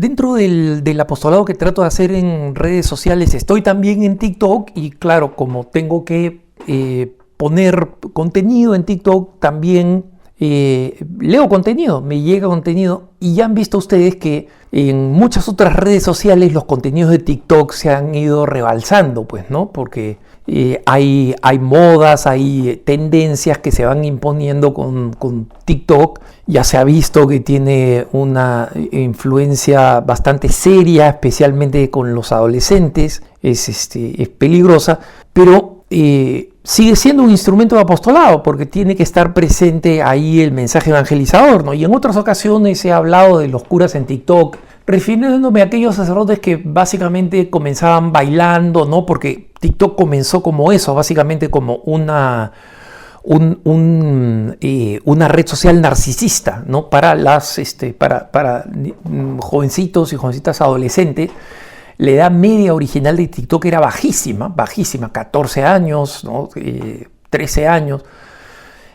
Dentro del apostolado que trato de hacer en redes sociales, estoy también en TikTok y claro, como tengo que poner contenido en TikTok, también leo contenido, me llega contenido y ya han visto ustedes que en muchas otras redes sociales los contenidos de TikTok se han ido rebalsando, pues, ¿no? Porque hay modas, hay tendencias que se van imponiendo con TikTok. Ya se ha visto que tiene una influencia bastante seria, especialmente con los adolescentes, es peligrosa, pero sigue siendo un instrumento de apostolado porque tiene que estar presente ahí el mensaje evangelizador, ¿no? Y en otras ocasiones he hablado de los curas en TikTok, refiriéndome a aquellos sacerdotes que básicamente comenzaban bailando, ¿no? Porque TikTok comenzó como eso, básicamente como una red social narcisista, ¿no? Para jovencitos y jovencitas adolescentes. La edad media original de TikTok era bajísima, 14 años, ¿no? 13 años.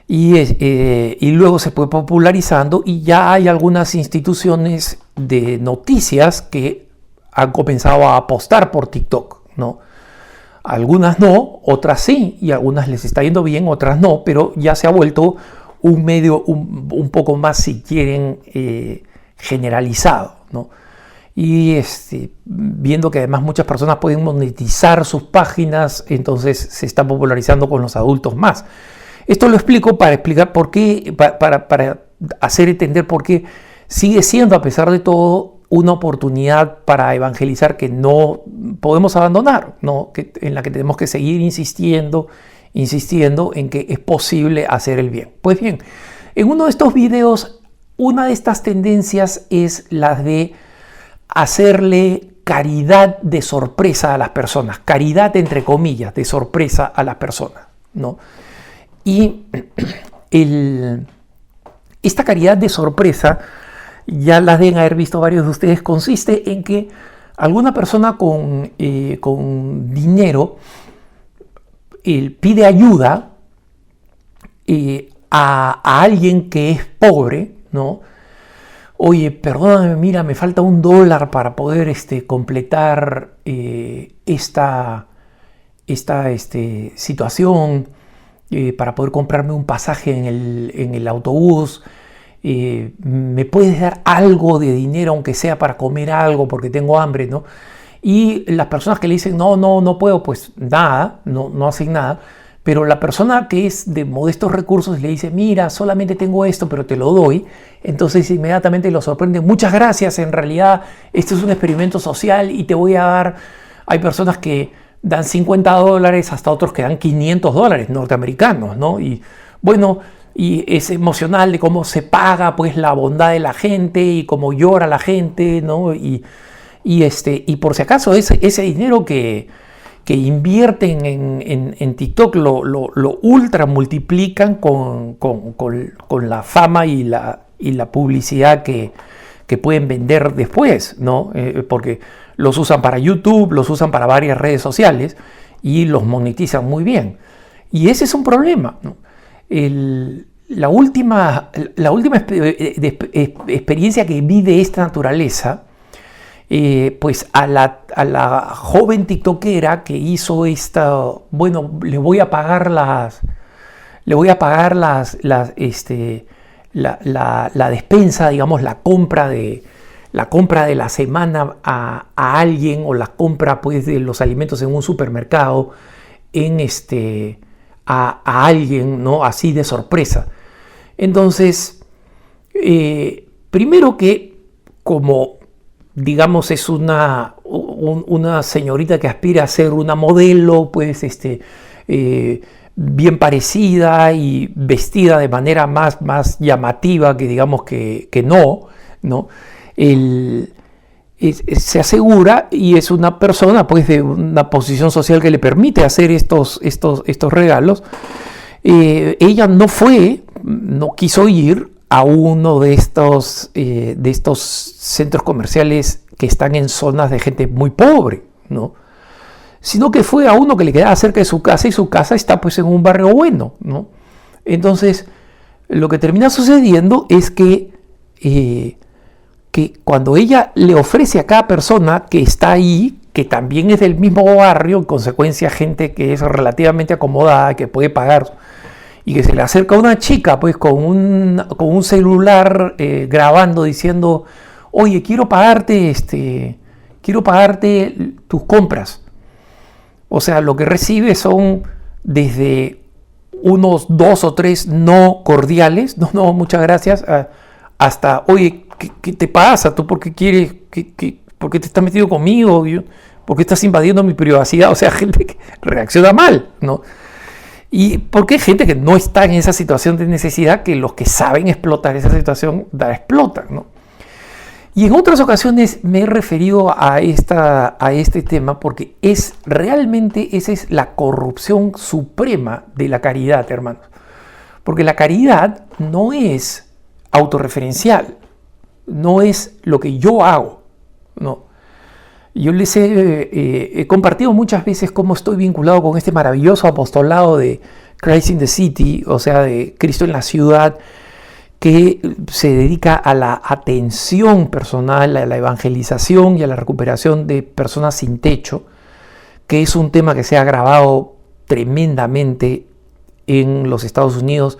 Y luego se fue popularizando y ya hay algunas instituciones de noticias que han comenzado a apostar por TikTok, ¿no? Algunas no, otras sí, y algunas les está yendo bien, otras no, pero ya se ha vuelto un medio un poco más, si quieren, generalizado, ¿no? Y viendo que además muchas personas pueden monetizar sus páginas, entonces se está popularizando con los adultos más. Esto lo explico para explicar por qué, para hacer entender por qué sigue siendo, a pesar de todo, una oportunidad para evangelizar que no podemos abandonar, ¿no? En la que tenemos que seguir insistiendo en que es posible hacer el bien. Pues bien, en uno de estos videos, una de estas tendencias es la de hacerle caridad de sorpresa a las personas, caridad entre comillas, de sorpresa a las personas, ¿no? Y esta caridad de sorpresa, ya la deben haber visto varios de ustedes, consiste en que alguna persona con dinero pide ayuda a alguien que es pobre, ¿no? Oye, perdóname, mira, me falta $1 para poder completar esta situación, para poder comprarme un pasaje en el autobús. ¿Me puedes dar algo de dinero, aunque sea para comer algo, porque tengo hambre, ¿no? Y las personas que le dicen, no puedo, pues nada, no hacen nada. Pero la persona que es de modestos recursos le dice, mira, solamente tengo esto, pero te lo doy. Entonces inmediatamente lo sorprende. Muchas gracias, en realidad esto es un experimento social y te voy a dar... Hay personas que dan $50 hasta otros que dan $500 norteamericanos, ¿no? Y bueno, y es emocional de cómo se paga pues la bondad de la gente y cómo llora la gente, ¿no? Y por si acaso ese dinero que invierten en TikTok lo ultra multiplican con la fama y la publicidad que pueden vender después, ¿no? Porque los usan para YouTube, los usan para varias redes sociales y los monetizan muy bien. Y ese es un problema, ¿no? La última experiencia que vi de esta naturaleza, pues a la joven tiktokera que hizo bueno, le voy a pagar la despensa, digamos, la compra de la semana a alguien, o la compra pues de los alimentos en un supermercado a alguien, ¿no? Así de sorpresa. Entonces, primero que, como digamos es una señorita que aspira a ser una modelo, pues bien parecida y vestida de manera más llamativa que digamos que no, se asegura, y es una persona pues de una posición social que le permite hacer estos regalos. Ella no quiso ir a uno de estos centros comerciales que están en zonas de gente muy pobre, ¿no? Sino que fue a uno que le quedaba cerca de su casa, y su casa está pues en un barrio bueno, ¿no? Entonces, lo que termina sucediendo es que que cuando ella le ofrece a cada persona que está ahí, que también es del mismo barrio, en consecuencia gente que es relativamente acomodada, que puede pagar, y que se le acerca a una chica pues con un celular grabando diciendo, oye, quiero pagarte tus compras. O sea, lo que recibe son desde unos 2 o 3 no cordiales, no, muchas gracias, hasta, oye, ¿qué te pasa? ¿Tú por qué quieres, por qué te estás metido conmigo? ¿Por qué estás invadiendo mi privacidad? O sea, gente que reacciona mal, ¿no? Y porque hay gente que no está en esa situación de necesidad, que los que saben explotar esa situación la explotan, ¿no? Y en otras ocasiones me he referido a este tema porque realmente esa es la corrupción suprema de la caridad, hermanos. Porque la caridad no es autorreferencial, no es lo que yo hago, no. Yo les he compartido muchas veces cómo estoy vinculado con este maravilloso apostolado de Christ in the City, o sea, de Cristo en la ciudad, que se dedica a la atención personal, a la evangelización y a la recuperación de personas sin techo, que es un tema que se ha agravado tremendamente en los Estados Unidos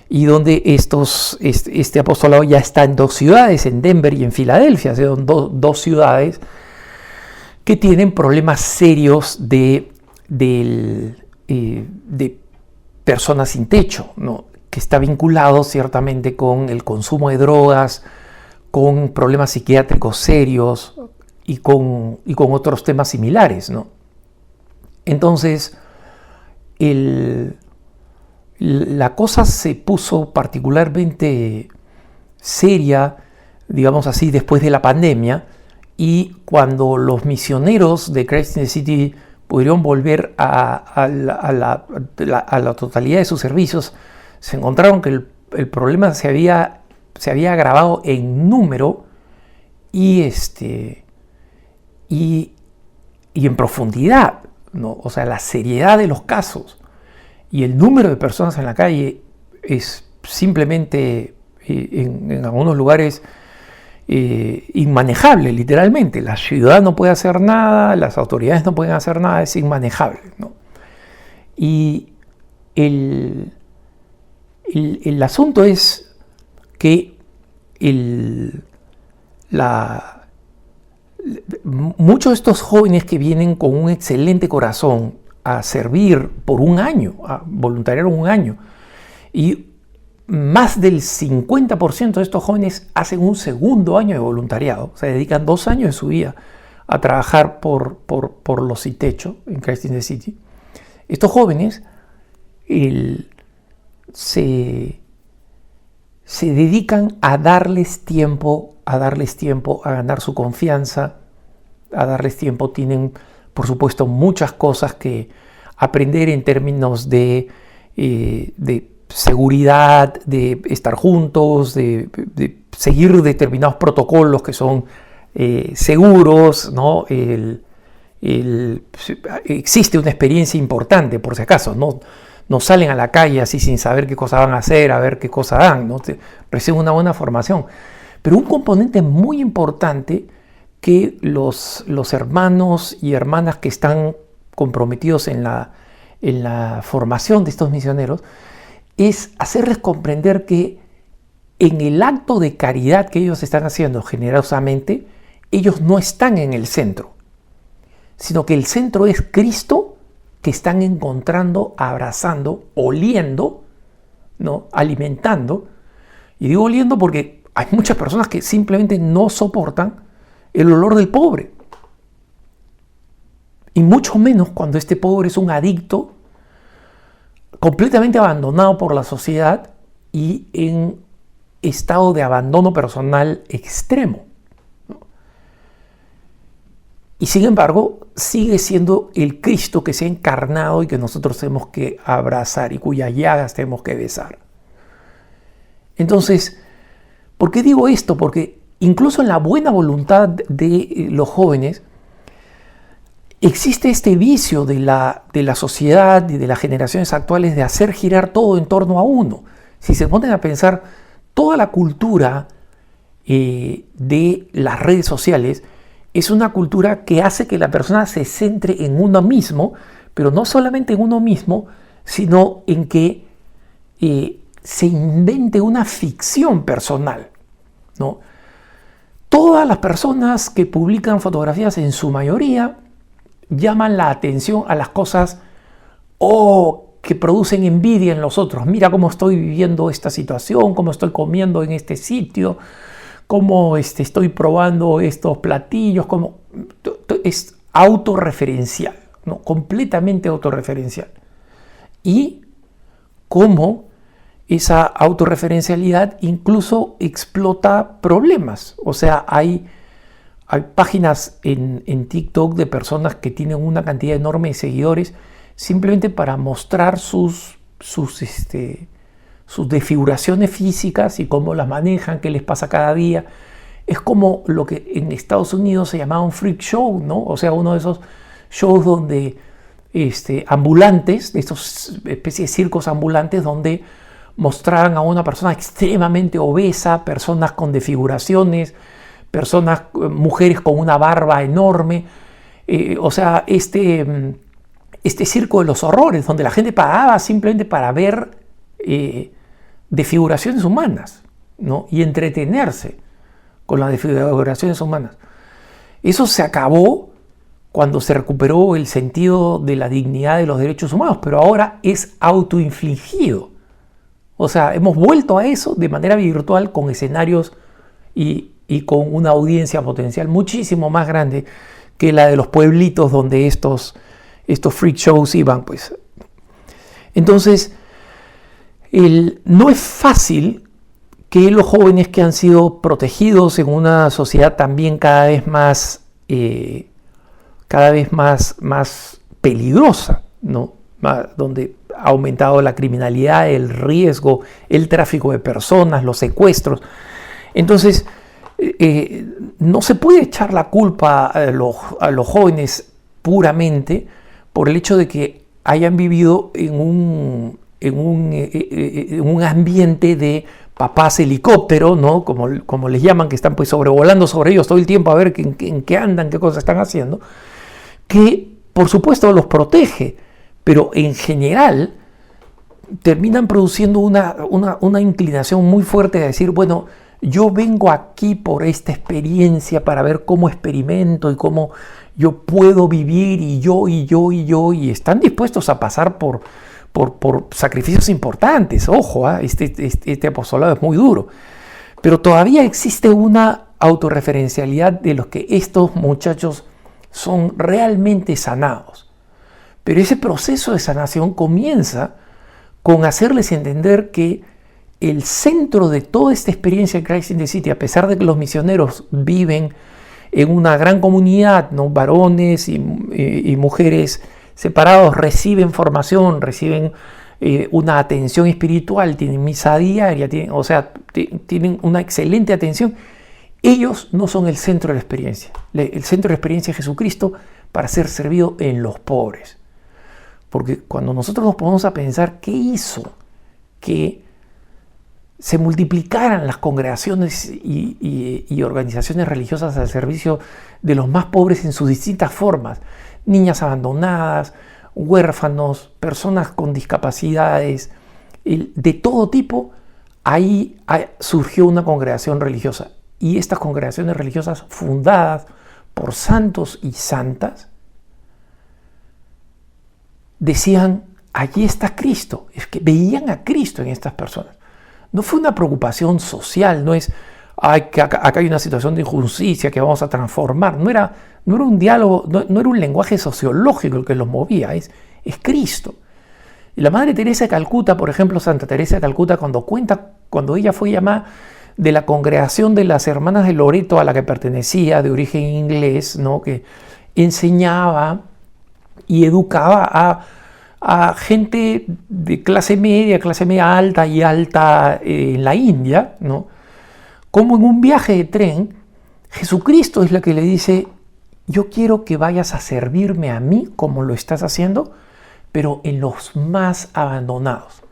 y donde este apostolado ya está en 2 ciudades, en Denver y en Filadelfia, son dos ciudades que tienen problemas serios de personas sin techo, ¿no? Que está vinculado ciertamente con el consumo de drogas, con problemas psiquiátricos serios y con otros temas similares, ¿no? Entonces, la cosa se puso particularmente seria, digamos así, después de la pandemia, y cuando los misioneros de Christ in the City pudieron volver a la totalidad de sus servicios, se encontraron que el problema se había agravado en número y en profundidad, ¿no? O sea, la seriedad de los casos y el número de personas en la calle es simplemente en algunos lugares inmanejable, literalmente. La ciudad no puede hacer nada, las autoridades no pueden hacer nada, es inmanejable, ¿no? Y el asunto es que muchos de estos jóvenes que vienen con un excelente corazón a servir por un año, a voluntariar un año, y más del 50% de estos jóvenes hacen un segundo año de voluntariado, se dedican 2 años de su vida a trabajar por los sin techo en Christ in the City. Estos jóvenes se dedican a darles tiempo, a ganar su confianza, a darles tiempo. Tienen, por supuesto, muchas cosas que aprender en términos de seguridad, de estar juntos, de seguir determinados protocolos que son seguros, ¿no? Existe una experiencia importante, por si acaso, no salen a la calle así sin saber qué cosa van a hacer, a ver qué cosa dan, ¿no? Reciben una buena formación. Pero un componente muy importante que los hermanos y hermanas que están comprometidos en la formación de estos misioneros es hacerles comprender que en el acto de caridad que ellos están haciendo generosamente, ellos no están en el centro, sino que el centro es Cristo, que están encontrando, abrazando, oliendo, ¿no? Alimentando. Y digo oliendo porque hay muchas personas que simplemente no soportan el olor del pobre. Y mucho menos cuando este pobre es un adicto completamente abandonado por la sociedad y en estado de abandono personal extremo. Y sin embargo, sigue siendo el Cristo que se ha encarnado y que nosotros tenemos que abrazar y cuyas llagas tenemos que besar. Entonces, ¿por qué digo esto? Porque incluso en la buena voluntad de los jóvenes, existe este vicio de la sociedad y de las generaciones actuales de hacer girar todo en torno a uno. Si se ponen a pensar, toda la cultura de las redes sociales es una cultura que hace que la persona se centre en uno mismo, pero no solamente en uno mismo, sino en que se invente una ficción personal, ¿no? Todas las personas que publican fotografías, en su mayoría, llaman la atención a las cosas que producen envidia en los otros. Mira cómo estoy viviendo esta situación, cómo estoy comiendo en este sitio, cómo estoy probando estos platillos, es autorreferencial, ¿no? Completamente autorreferencial. Y cómo esa autorreferencialidad incluso explota problemas. O sea, hay páginas en TikTok de personas que tienen una cantidad enorme de seguidores simplemente para mostrar sus desfiguraciones físicas y cómo las manejan, qué les pasa cada día. Es como lo que en Estados Unidos se llamaba un freak show, ¿no? O sea, uno de esos shows donde ambulantes, de estos especies de circos ambulantes, donde mostraban a una persona extremadamente obesa, personas con desfiguraciones, mujeres con una barba enorme. O sea, este circo de los horrores, donde la gente pagaba simplemente para ver desfiguraciones humanas, ¿no? Y entretenerse con las desfiguraciones humanas. Eso se acabó cuando se recuperó el sentido de la dignidad de los derechos humanos, pero ahora es autoinfligido. O sea, hemos vuelto a eso de manera virtual con escenarios y con una audiencia potencial muchísimo más grande que la de los pueblitos donde estos freak shows iban, pues. Entonces, no es fácil que los jóvenes que han sido protegidos en una sociedad también cada vez más peligrosa, ¿no? Donde ha aumentado la criminalidad, el riesgo, el tráfico de personas, los secuestros. Entonces, no se puede echar la culpa a los jóvenes puramente por el hecho de que hayan vivido en un ambiente de papás helicóptero, ¿no? Como les llaman, que están pues sobrevolando sobre ellos todo el tiempo a ver en qué andan, qué cosas están haciendo, que por supuesto los protege, pero en general terminan produciendo una inclinación muy fuerte de decir, bueno, yo vengo aquí por esta experiencia para ver cómo experimento y cómo yo puedo vivir y están dispuestos a pasar por sacrificios importantes. Ojo, este apostolado es muy duro, pero todavía existe una autorreferencialidad de los que estos muchachos son realmente sanados. Pero ese proceso de sanación comienza con hacerles entender que el centro de toda esta experiencia de Christ in the City, a pesar de que los misioneros viven en una gran comunidad, ¿no? Varones y mujeres separados, reciben formación, reciben una atención espiritual, tienen misa diaria, tienen una excelente atención. Ellos no son el centro de la experiencia. El centro de la experiencia es Jesucristo para ser servido en los pobres. Porque cuando nosotros nos ponemos a pensar qué hizo que se multiplicaran las congregaciones y organizaciones religiosas al servicio de los más pobres en sus distintas formas, niñas abandonadas, huérfanos, personas con discapacidades, de todo tipo, ahí surgió una congregación religiosa. Y estas congregaciones religiosas fundadas por santos y santas decían, allí está Cristo. Es que veían a Cristo en estas personas. No fue una preocupación social, no es que acá hay una situación de injusticia que vamos a transformar. No era un diálogo, no era un lenguaje sociológico el que los movía, es Cristo. Y la Madre Teresa de Calcuta, por ejemplo, Santa Teresa de Calcuta, cuando ella fue llamada de la congregación de las Hermanas de Loreto a la que pertenecía, de origen inglés, ¿no? Que enseñaba y educaba a gente de clase media alta y alta en la India, ¿no? Como en un viaje de tren, Jesucristo es la que le dice, yo quiero que vayas a servirme a mí como lo estás haciendo, pero en los más abandonados.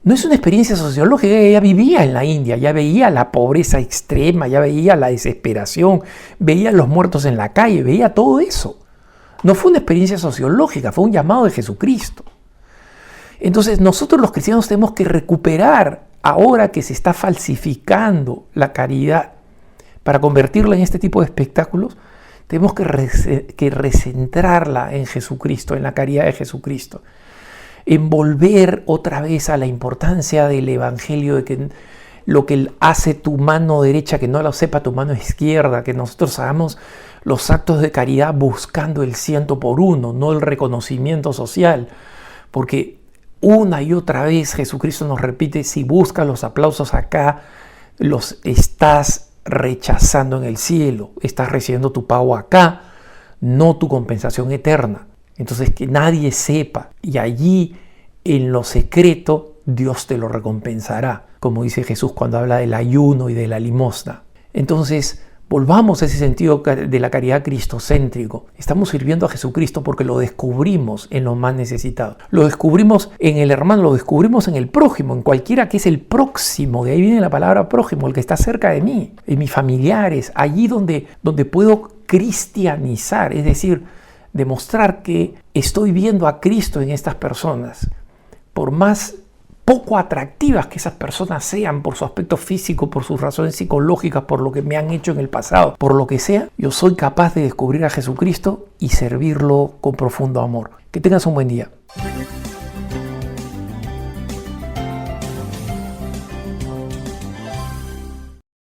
No es una experiencia sociológica, ella vivía en la India, ya veía la pobreza extrema, ya veía la desesperación, veía los muertos en la calle, veía todo eso. No fue una experiencia sociológica, fue un llamado de Jesucristo. Entonces nosotros los cristianos tenemos que recuperar, ahora que se está falsificando la caridad para convertirla en este tipo de espectáculos, tenemos que recentrarla en Jesucristo, en la caridad de Jesucristo. En volver otra vez a la importancia del Evangelio, de que lo que hace tu mano derecha, que no lo sepa tu mano izquierda, que nosotros hagamos los actos de caridad buscando el 100 por 1, no el reconocimiento social, porque una y otra vez Jesucristo nos repite, si buscas los aplausos acá, los estás rechazando en el cielo, estás recibiendo tu pago acá, no tu compensación eterna. Entonces que nadie sepa, y allí en lo secreto Dios te lo recompensará, como dice Jesús cuando habla del ayuno y de la limosna. Entonces volvamos a ese sentido de la caridad cristocéntrico. Estamos sirviendo a Jesucristo porque lo descubrimos en los más necesitados. Lo descubrimos en el hermano, lo descubrimos en el prójimo, en cualquiera que es el próximo. De ahí viene la palabra prójimo, el que está cerca de mí, en mis familiares, allí donde puedo cristianizar, es decir, demostrar que estoy viendo a Cristo en estas personas. Por más poco atractivas que esas personas sean por su aspecto físico, por sus razones psicológicas, por lo que me han hecho en el pasado, por lo que sea, yo soy capaz de descubrir a Jesucristo y servirlo con profundo amor. Que tengas un buen día.